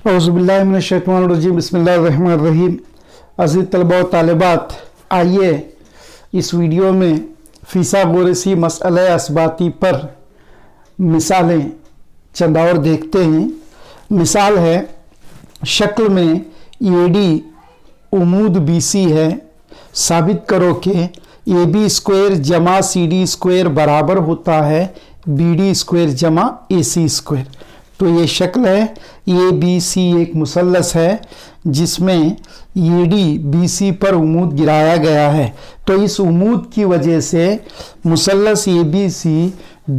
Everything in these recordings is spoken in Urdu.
اعوذ باللہ من الشیطان الرجیم، بسم اللہ الرحمن الرحیم۔ عزیز طلباء و طالبات، آئیے اس ویڈیو میں فیثا غورثی مسئلہ اثباتی پر مثالیں چند اور دیکھتے ہیں۔ مثال ہے، شکل میں اے ڈی عمود بی سی ہے، ثابت کرو کہ اے بی اسکوائر جمع سی ڈی اسکوائر برابر ہوتا ہے بی ڈی اسکوائر جمع اے سی اسکوائر۔ تو یہ شکل ہے، اے بی سی ایک مثلث ہے جس میں اے ڈی بی سی پر عمود گرایا گیا ہے۔ تو اس عمود کی وجہ سے مثلث اے بی سی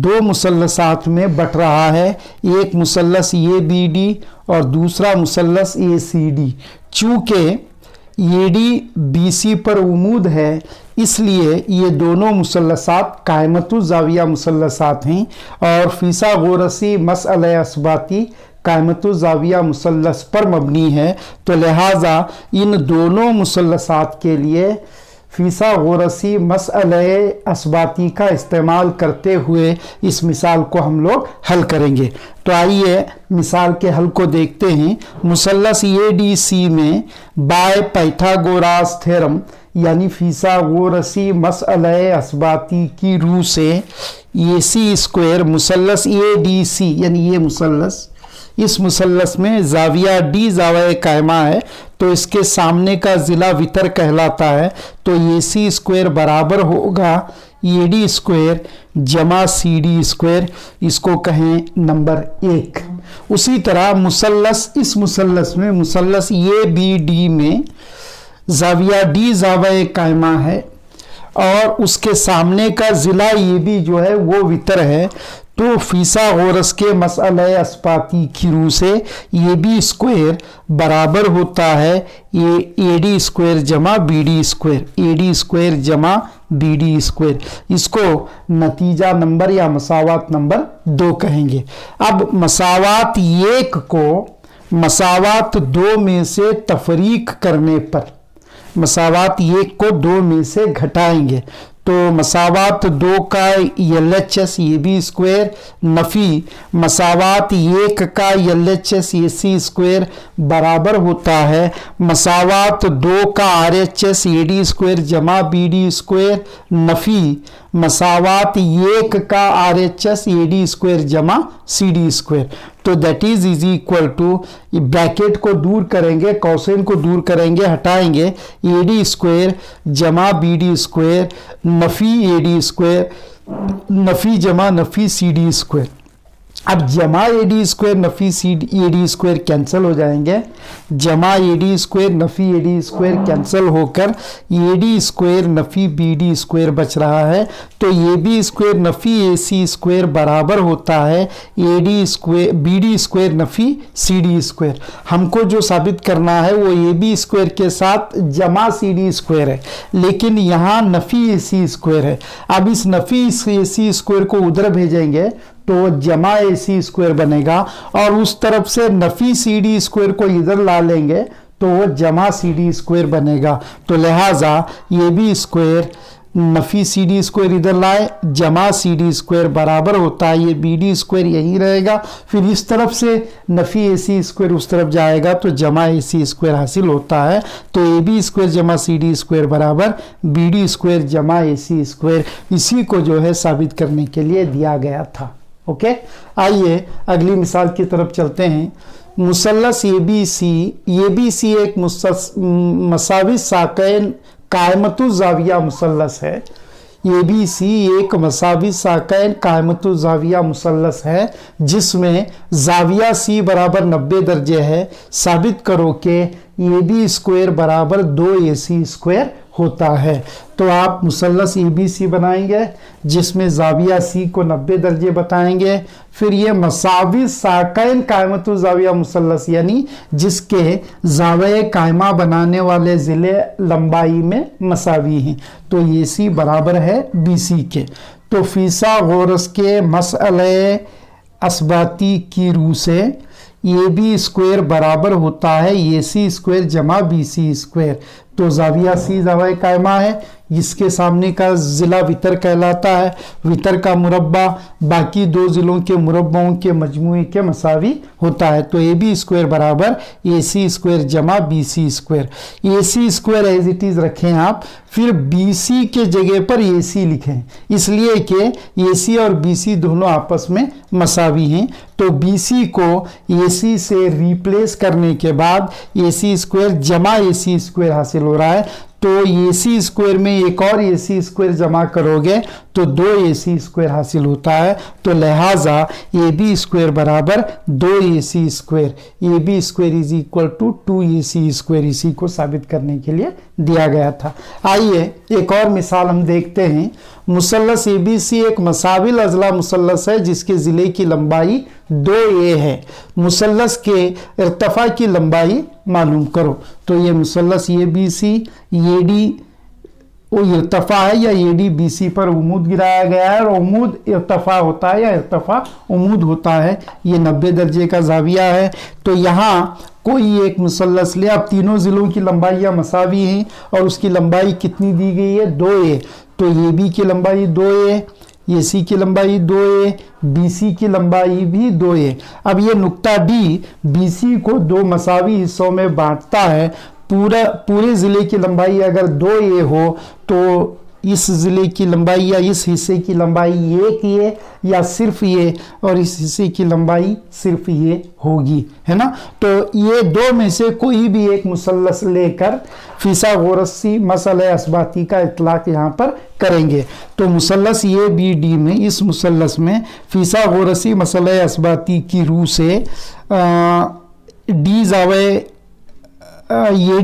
دو مثلثات میں بٹ رہا ہے، ایک مثلث اے بی ڈی اور دوسرا مثلث اے سی ڈی۔ چونکہ اے ڈی بی سی پر عمود ہے، اس لیے یہ دونوں مثلثات قائمۃ الزاویہ مثلثات ہیں، اور فیثا غورثی مسئلہ اثباتی قائمۃ الزاویہ مثلث پر مبنی ہے۔ تو لہٰذا ان دونوں مثلثات کے لیے فیثا غورثی مسئلہ اثباتی کا استعمال کرتے ہوئے اس مثال کو ہم لوگ حل کریں گے۔ تو آئیے مثال کے حل کو دیکھتے ہیں۔ مثلث اے ڈی سی میں بائے پائتھاگوراس تھیرم یعنی فیثا غورثی مسئلہ اثباتی کی روح سے اے سی اسکوائر مثلث اے ڈی سی یعنی یہ مثلث، اس مثلث میں زاویہ ڈی زاویہ قائمہ ہے، تو اس کے سامنے کا ضلع وتر کہلاتا ہے۔ تو اے سی اسکوائر برابر ہوگا اے ڈی اسکوائر جمع سی ڈی اسکوائر، اس کو کہیں نمبر 1۔ اسی طرح مثلث، اس مثلث میں مثلث اے بی ڈی میں زاویہ ڈی زاویہ قائمہ ہے اور اس کے سامنے کا ضلع اے بی جو ہے وہ وتر ہے۔ تو فیثا غورث کے مسئلہ اثباتی کی روح سے اے بی اسکوائر برابر ہوتا ہے اے ڈی اسکوائر جمع بی ڈی اسکوائر، اے ڈی اسکوائر جمع بی ڈی اسکوائر۔ اس کو نتیجہ نمبر یا مساوات نمبر 2 کہیں گے۔ اب مساوات 1 کو مساوات 2 میں سے تفریق کرنے پر مساوات 1 کو 2 میں سے گھٹائیں گے، تو مساوات 2 کا L H S A B square نفی مساوات 1 کا L H S A C square برابر ہوتا ہے مساوات 2 کا R H S A D square جمع بی ڈی اسکوائر نفی مساوات 1 کا R H S A D square جمع سی ڈی اسکوائر۔ تو that is equal to, bracket کو دور کریں گے، کوسین کو دور کریں گے، ہٹائیں گے، اے ڈی اسکوائر جمع بی ڈی اسکوائر نفی اے ڈی اسکوائر نفی جمع نفی سی ڈی اسکوائر۔ اب جمع اے ڈی اسکوائر نفی اے ڈی اسکوائر کینسل ہو جائیں گے، جمع اے ڈی اسکوائر نفی اے ڈی اسکوائر کینسل ہو کر اے ڈی اسکوائر نفی بی ڈی اسکوائر بچ رہا ہے۔ تو اے بی اسکوائر نفی اے سی اسکوائر برابر ہوتا ہے A D square B D square نفی سی ڈی اسکوائر۔ ہم کو جو ثابت کرنا ہے وہ اے بی اسکوائر کے ساتھ جمع سی ڈی اسکوائر ہے، لیکن یہاں نفی اے سی اسکوائر ہے۔ اب اس نفی اے سی اسکوائر کو ادھر بھیجیں گے تو جمع اے سی اسکوائر بنے گا، اور اس طرف سے نفی سی ڈی اسکوائر کو ادھر لا لیں گے تو وہ جمع سی ڈی اسکوائر بنے گا۔ تو لہٰذا یہ بھی اسکوائر نفی سی ڈی اسکوائر ادھر لائے، جمع سی ڈی اسکوائر برابر ہوتا ہے یہ بی ڈی اسکوائر یہی رہے گا، پھر اس طرف سے نفی اے سی اسکوائر اس طرف جائے گا تو جمع اے سی اسکوائر حاصل ہوتا ہے۔ تو اے بی اسکوائر جمع سی ڈی اسکوائر برابر بی ڈی اسکوائر جمع اے سی اسکوائر، اسی کو جو ہے ثابت کرنے کے لیے دیا گیا تھا۔ اوکے، آئیے اگلی مثال کی طرف چلتے ہیں۔ مثلث اے بی سی ایک مساوی ساقین قائمۃ الزاویہ مثلث ہے۔ اے بی سی ایک مساوی ساقین قائمۃ الزاویہ مثلث ہے جس میں زاویہ سی برابر 90 درجے ہے۔ ثابت کرو کہ اے بی اسکوائر برابر 2 اے سی اسکوائر ہوتا ہے۔ تو آپ مثلث اے بی سی بنائیں گے جس میں زاویہ سی کو 90 درجے بتائیں گے، پھر یہ مساوی ساقین قائمۃ الزاویہ مثلث یعنی جس کے زاویہ قائمہ بنانے والے ضلع لمبائی میں مساوی ہیں، تو اے سی برابر ہے بی سی کے۔ تو فیثا غورث کے مسئلہ اثباتی کی روح سے اے بی اسکوائر برابر ہوتا ہے اے سی اسکوائر جمع بی سی اسکوائر۔ تو زاویہ سی زاویہ قائمہ ہے، جس کے سامنے کا ضلع وتر کہلاتا ہے، وتر کا مربع باقی دو ضلعوں کے مربعوں کے مجموعے کے مساوی ہوتا ہے۔ تو اے بی اسکوائر برابر اے سی اسکوائر جمع B C square, A C square as it is رکھیں آپ، پھر بی سی کے جگہ پر اے سی لکھیں، اس لیے کہ اے سی اور بی سی دونوں آپس میں مساوی ہیں۔ تو بی سی کو اے سی سے ریپلیس کرنے کے بعد اے سی اسکوائر جمع اے سی اسکوائر حاصل ہو رہا ہے، تو اے سی اسکوائر میں ایک اور اے سی اسکوائر جمع کرو گے تو 2 اے سی اسکوائر حاصل ہوتا ہے۔ تو لہٰذا اے بی اسکوائر برابر 2 A C square, A B square is equal to 2 A C square, اسی کو ثابت کرنے کے لیے دیا گیا تھا۔ آئیے ایک اور مثال ہم دیکھتے ہیں۔ مثلث اے بی سی ایک مساوی اضلاع مثلث ہے جس کے ضلع کی لمبائی 2a ہے، مثلث کے ارتفاع کی لمبائی معلوم کرو۔ تو یہ مثلث اے بی سی، اے ڈی وہ ارتفاع ہے یا اے ڈی بی سی پر عمود گرایا گیا ہے، اور عمود ارتفاع ہوتا ہے یا ارتفاع عمود ہوتا ہے، یہ 90 درجے کا زاویہ ہے۔ تو یہاں کوئی ایک مثلث لے، اب تینوں ضلعوں کی لمبائیاں مساوی ہیں اور اس کی لمبائی کتنی دی گئی ہے؟ 2a، تو اے بی کی لمبائی 2a، اے سی کی لمبائی 2a، بی سی کی لمبائی بھی 2a۔ اب یہ نقطہ ڈی بی سی کو 2 مساوی حصوں میں بانٹتا ہے، پورے ضلع کی لمبائی اگر 2a ہو تو اس ضلع کی لمبائی یا اس حصے کی لمبائی 1a یا صرف یہ، اور اس حصے کی لمبائی صرف یہ ہوگی، ہے نا۔ تو یہ 2 میں سے کوئی بھی ایک مثلث لے کر فیثا غورثی مسئلہ اثباتی کا اطلاق یہاں پر کریں گے۔ تو مثلث اے بی ڈی میں، اس مثلث میں فیثا غورثی مسئلہ اثباتی کی روح سے ڈی زاویہ یہ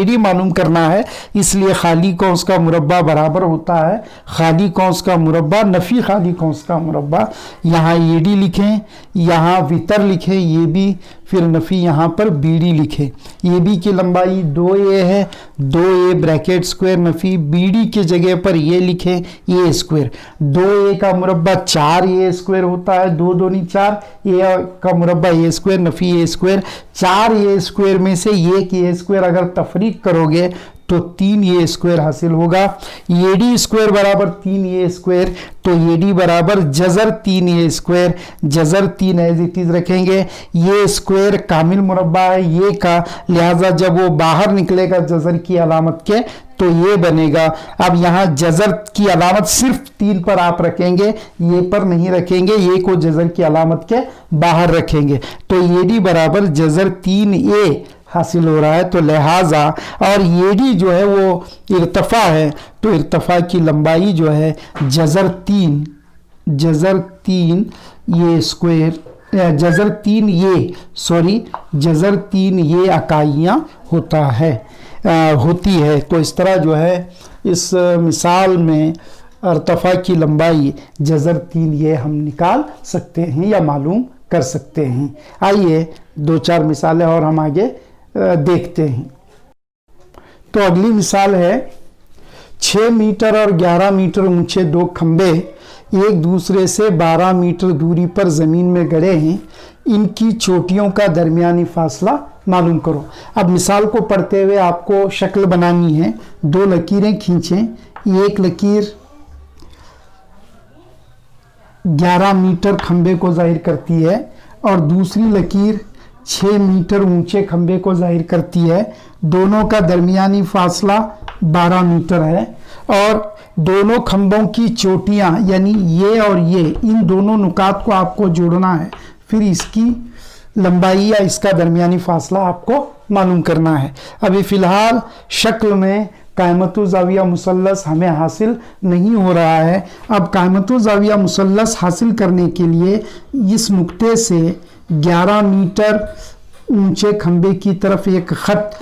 ڈی معلوم کرنا ہے، اس لیے خالی قوس کا مربع برابر ہوتا ہے خالی قوس کا مربع نفی خالی قوس کا مربع۔ یہاں اے ڈی لکھیں، یہاں وتر لکھیں اے بی، پھر نفی یہاں پر بی ڈی لکھیں۔ اے بی کی لمبائی 2a ہے، 2a بریکٹ اسکوائر نفی بی ڈی کے جگہ پر یہ لکھیں اے اسکوائر، 2a کا مربع 4a اسکوائر ہوتا ہے، 2 2 4، a کا مربع a اسکوائر نفی a اسکوائر، 4a اسکوائر میں سے ایک a اسکوائر اگر تفریق کرو گے تو 3a اسکوائر حاصل ہوگا۔ اے ڈی اسکوائر برابر 3a اسکوائر، تو اے ڈی برابر جذر 3a اسکوائر، جذر 3 ایز اٹ از رکھیں گے۔ یہ اسکوائر کامل مربع ہے یہ کا، لہٰذا جب وہ باہر نکلے گا جذر کی علامت کے تو یہ بنے گا۔ اب یہاں جذر کی علامت صرف 3 پر آپ رکھیں گے، یہ پر نہیں رکھیں گے، یہ کو جذر کی علامت کے باہر رکھیں گے۔ تو اے ڈی برابر جذر 3a حاصل ہو رہا ہے۔ تو لہٰذا اور یہ ڈی جو ہے وہ ارتفاع ہے، تو ارتفاع کی لمبائی جو ہے جذر 3 یہ اسکوائر جذر 3 یہ اکائیاں ہوتی ہے۔ تو اس طرح جو ہے اس مثال میں ارتفاع کی لمبائی جذر 3 یہ ہم نکال سکتے ہیں یا معلوم کر سکتے ہیں۔ آئیے 2-4 مثالیں اور ہم آگے دیکھتے ہیں۔ تو اگلی مثال ہے 6 میٹر اور 11 میٹر اونچے 2 کھمبے ایک دوسرے سے 12 میٹر دوری پر زمین میں گڑے ہیں، ان کی چوٹیوں کا درمیانی فاصلہ معلوم کرو۔ اب مثال کو پڑھتے ہوئے آپ کو شکل بنانی ہے۔ 2 لکیریں کھینچیں، ایک لکیر 11 میٹر کھمبے کو ظاہر کرتی ہے اور دوسری لکیر 6 میٹر اونچے کھمبے کو ظاہر کرتی ہے۔ دونوں کا درمیانی فاصلہ 12 میٹر ہے اور دونوں کھمبوں کی چوٹیاں یعنی یہ اور یہ، ان دونوں نقاط کو آپ کو جوڑنا ہے، پھر اس کی لمبائی یا اس کا درمیانی فاصلہ آپ کو معلوم کرنا ہے۔ ابھی فی الحال شکل میں قائمت و زاویہ مثلث ہمیں حاصل نہیں ہو رہا ہے۔ اب قائمت و زاویہ مثلث حاصل کرنے کے لیے اس نقطے سے 11 میٹر اونچے کھمبے کی طرف ایک خط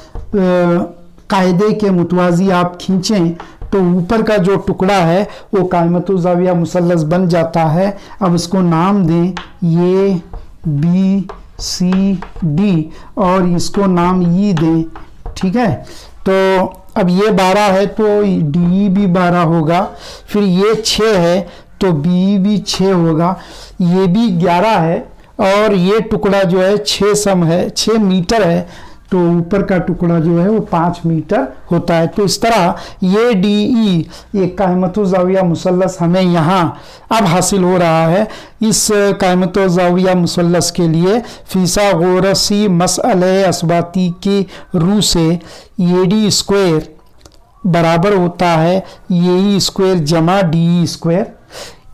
قاعدے کے متوازی آپ کھینچیں تو اوپر کا جو ٹکڑا ہے وہ قائمت و زاویہ مثلث بن جاتا ہے۔ اب اس کو نام دیں یہ بی سی ڈی اور اس کو نام ای دیں، ٹھیک ہے۔ تو اب یہ 12 ہے تو ڈی بھی 12 ہوگا، پھر یہ 6 ہے تو بی بھی 6 ہوگا، یہ بھی 11 ہے اور یہ ٹکڑا جو ہے 6 میٹر ہے تو اوپر کا ٹکڑا جو ہے وہ 5 میٹر ہوتا ہے۔ تو اس طرح یہ ڈی ای ایک قائمت و زاویہ مثلث ہمیں یہاں اب حاصل ہو رہا ہے۔ اس قائمت و زاویہ مثلث کے لیے فیثا غورثی مسئلہ اثباتی کی روح سے یہ ڈی اسکوائر برابر ہوتا ہے یہی اسکوائر جمع ڈی ای اسکوائر،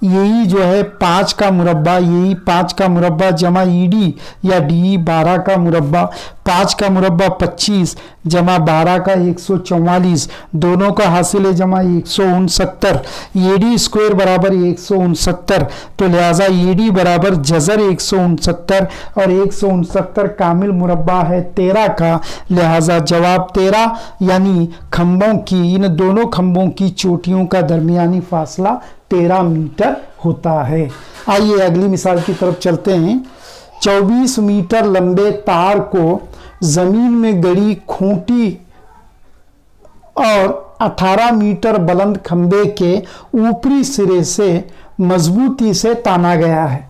یہی جو ہے 5 کا مربع، یہی 5 کا مربع جمع ای ڈی یا ڈی ای 12 کا مربع، 5 کا مربع 25 جمع 12 کا 144، دونوں کا حاصل ہے جمع 169، یہ ڈی اسکوائر برابر 169، تو لہٰذا یہ ڈی برابر جذر 169 اور 169 کامل مربع ہے 13 کا، لہٰذا جواب 13 یعنی کھمبوں کی، ان دونوں کھمبوں کی چوٹیوں کا درمیانی فاصلہ 13 میٹر ہوتا ہے۔ آئیے اگلی مثال کی طرف چلتے ہیں۔ 24 میٹر لمبے تار کو زمین میں گڑی کھوٹی اور 18 میٹر بلند کھمبے کے اوپری سرے سے مضبوطی سے تانا گیا ہے۔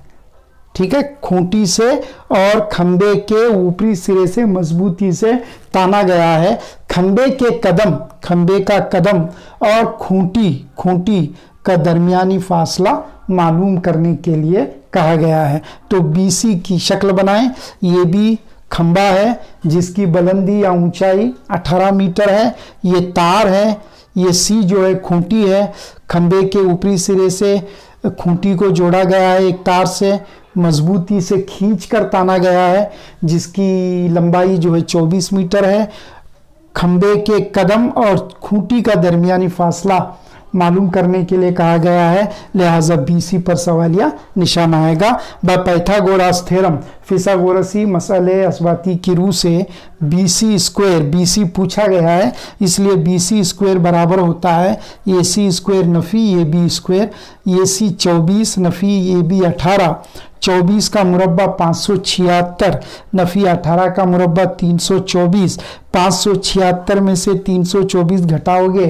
ٹھیک ہے، کھوٹی سے اور کھمبے کے اوپری سرے سے مضبوطی سے تانا گیا ہے۔ کھمبے کا قدم اور کھوٹی کا درمیانی فاصلہ معلوم کرنے کے لیے کہا گیا ہے۔ تو بی سی کی شکل بنائیں، یہ بھی کھمبا ہے جس کی بلندی یا اونچائی 18 میٹر ہے، یہ تار ہے، یہ سی جو ہے کھوٹی ہے، کھمبے کے اوپری سرے سے کھوٹی کو جوڑا گیا ہے ایک تار سے، مضبوطی سے کھینچ کر تانا گیا ہے جس کی لمبائی جو ہے 24 میٹر ہے۔ کھمبے کے قدم اور کھوٹی کا درمیانی فاصلہ معلوم کرنے کے لیے کہا گیا ہے، لہٰذا بی سی پر سوالیہ نشان آئے گا۔ پیتھاگوراس تھیرم فیثا غورثی مسئلہ اثباتی کی روح سے B C square, B C پوچھا گیا ہے اس لیے بی سی اسکوائر برابر ہوتا ہے یہ سی اسکوائر نفی یہ بی اسکوائر، یہ سی 24 نفی یہ بی 18، 24 کا مربع 576 نفی 18 کا مربع 324، 576 میں سے 324 گھٹاؤ گے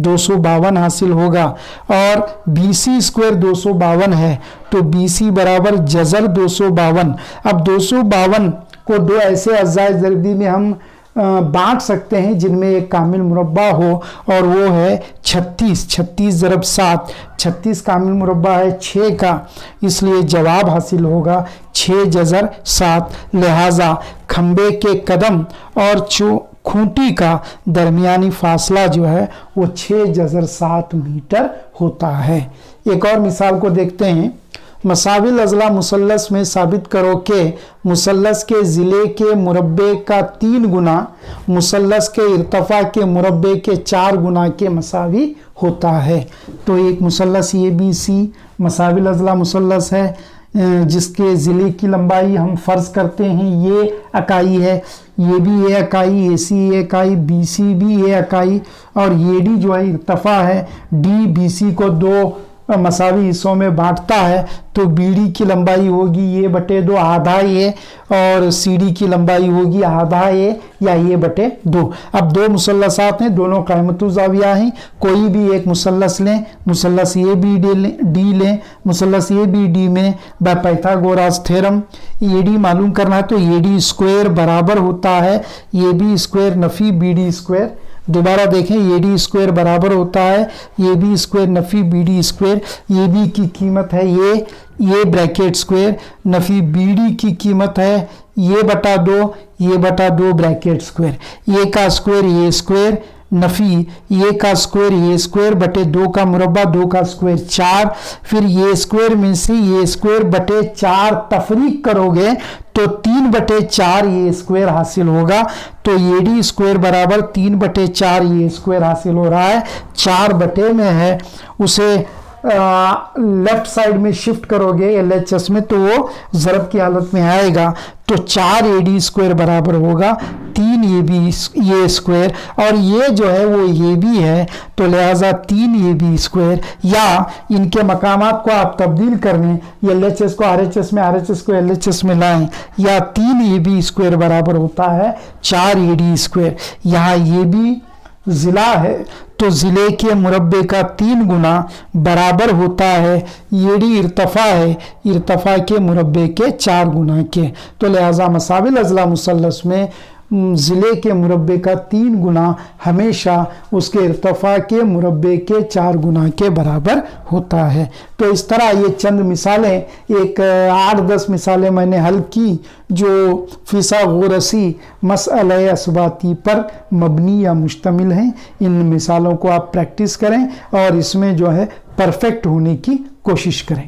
252 حاصل ہوگا، اور بی سی اسکوائر 252 ہے تو بی سی برابر جذر 252۔ اب 252 کو دو ایسے اجزاء ضربی میں ہم بانٹ سکتے ہیں جن میں ایک کامل مربع ہو، اور وہ ہے 36 ضرب 7، 36 کامل مربع ہے 6 کا، اس لیے جواب حاصل ہوگا 6 جذر 7، لہٰذا کھمبے کے قدم اور کھوٹی کا درمیانی فاصلہ جو ہے وہ 6 جذر 7 میٹر ہوتا ہے۔ ایک اور مثال کو دیکھتے ہیں۔ مساوی الاضلاع مثلث میں ثابت کرو کہ مثلث کے ضلع کے مربع کا 3 گنا مثلث کے ارتفاع کے مربع کے 4 گنا کے مساوی ہوتا ہے۔ تو ایک مثلث یہ بی سی مساوی الاضلاع مثلث ہے جس کے ضلع کی لمبائی ہم فرض کرتے ہیں یہ اکائی ہے، یہ بھی یہ اکائی، اے سی یہ اکائی، بی سی بھی یہ اکائی، اور یہ ڈی جو ہے ارتفاع ہے، ڈی بی سی کو 2 مساوی حصوں میں بانٹتا ہے، تو بی ڈی کی لمبائی ہوگی یہ بٹے 2 آدھا یہ، اور سی ڈی کی لمبائی ہوگی آدھا یہ یا یہ بٹے 2۔ اب 2 مثلثات ہیں، دونوں قائمت الزاویہ ہیں، کوئی بھی ایک مثلث لیں، مثلث اے بی ڈی لیں، مثلث اے بی ڈی میں پیتھاگوراس تھیرم اے ڈی معلوم کرنا ہے تو اے ڈی اسکوائر برابر ہوتا ہے اے بی اسکوائر نفی بی ڈی اسکوائر۔ دوبارہ دیکھیں یہ ڈی اسکوائر برابر ہوتا ہے یہ بی اسکوائر نفی بی ڈی اسکوائر، یہ بی کی قیمت ہے یہ بریکٹ اسکوائر، نفی بی ڈی کی قیمت ہے یہ بٹا 2 یہ بٹا 2 بریکٹ اسکوائر، یہ کا اسکوائر یہ اسکوائر نفی یہ کا اسکوائر یہ اسکوائر بٹے 2 کا مربع 2 کا اسکوائر 4، پھر یہ اسکوائر میں سے یہ اسکوائر بٹے 4 تفریق کرو گے تو 3/4 یہ اسکوائر حاصل ہوگا، تو یہ ڈی اسکوائر برابر 3/4 یہ اسکوائر حاصل ہو رہا ہے، 4 بٹے میں ہے اسے لیفٹ سائڈ میں شفٹ کرو گے ایل ایچ ایس میں تو وہ ضرب کی حالت میں آئے گا، تو 4 اے ڈی اسکوائر برابر ہوگا 3 یہ اسکوائر، اور یہ جو ہے وہ یہ بھی ہے تو لہٰذا 3 یہ بھی اسکوائر، یا ان کے مقامات کو آپ تبدیل کرنے ایل ایچ ایس کو آر ایچ ایس میں آر ایچ ایس کو ایل ایچ ایس میں لائیں، یا 3 یہ بھی اسکوائر برابر ہوتا ہے 4 اے ڈی اسکوائر، یہاں یہ بھی ضلع ہے تو ضلع کے مربع کا 3 گنا برابر ہوتا ہے یہ ڈی ارتفاع ہے ارتفاع کے مربع کے 4 گنا کے، تو لہٰذا مساوی الاضلاع مثلث میں ضلع کے مربع کا 3 گنا ہمیشہ اس کے ارتفاع کے مربع کے 4 گنا کے برابر ہوتا ہے۔ تو اس طرح یہ چند مثالیں، ایک 8-10 مثالیں میں نے حل کی جو فیثا غورثی مسئلہ اثباتی پر مبنی یا مشتمل ہیں۔ ان مثالوں کو آپ پریکٹس کریں اور اس میں جو ہے پرفیکٹ ہونے کی کوشش کریں۔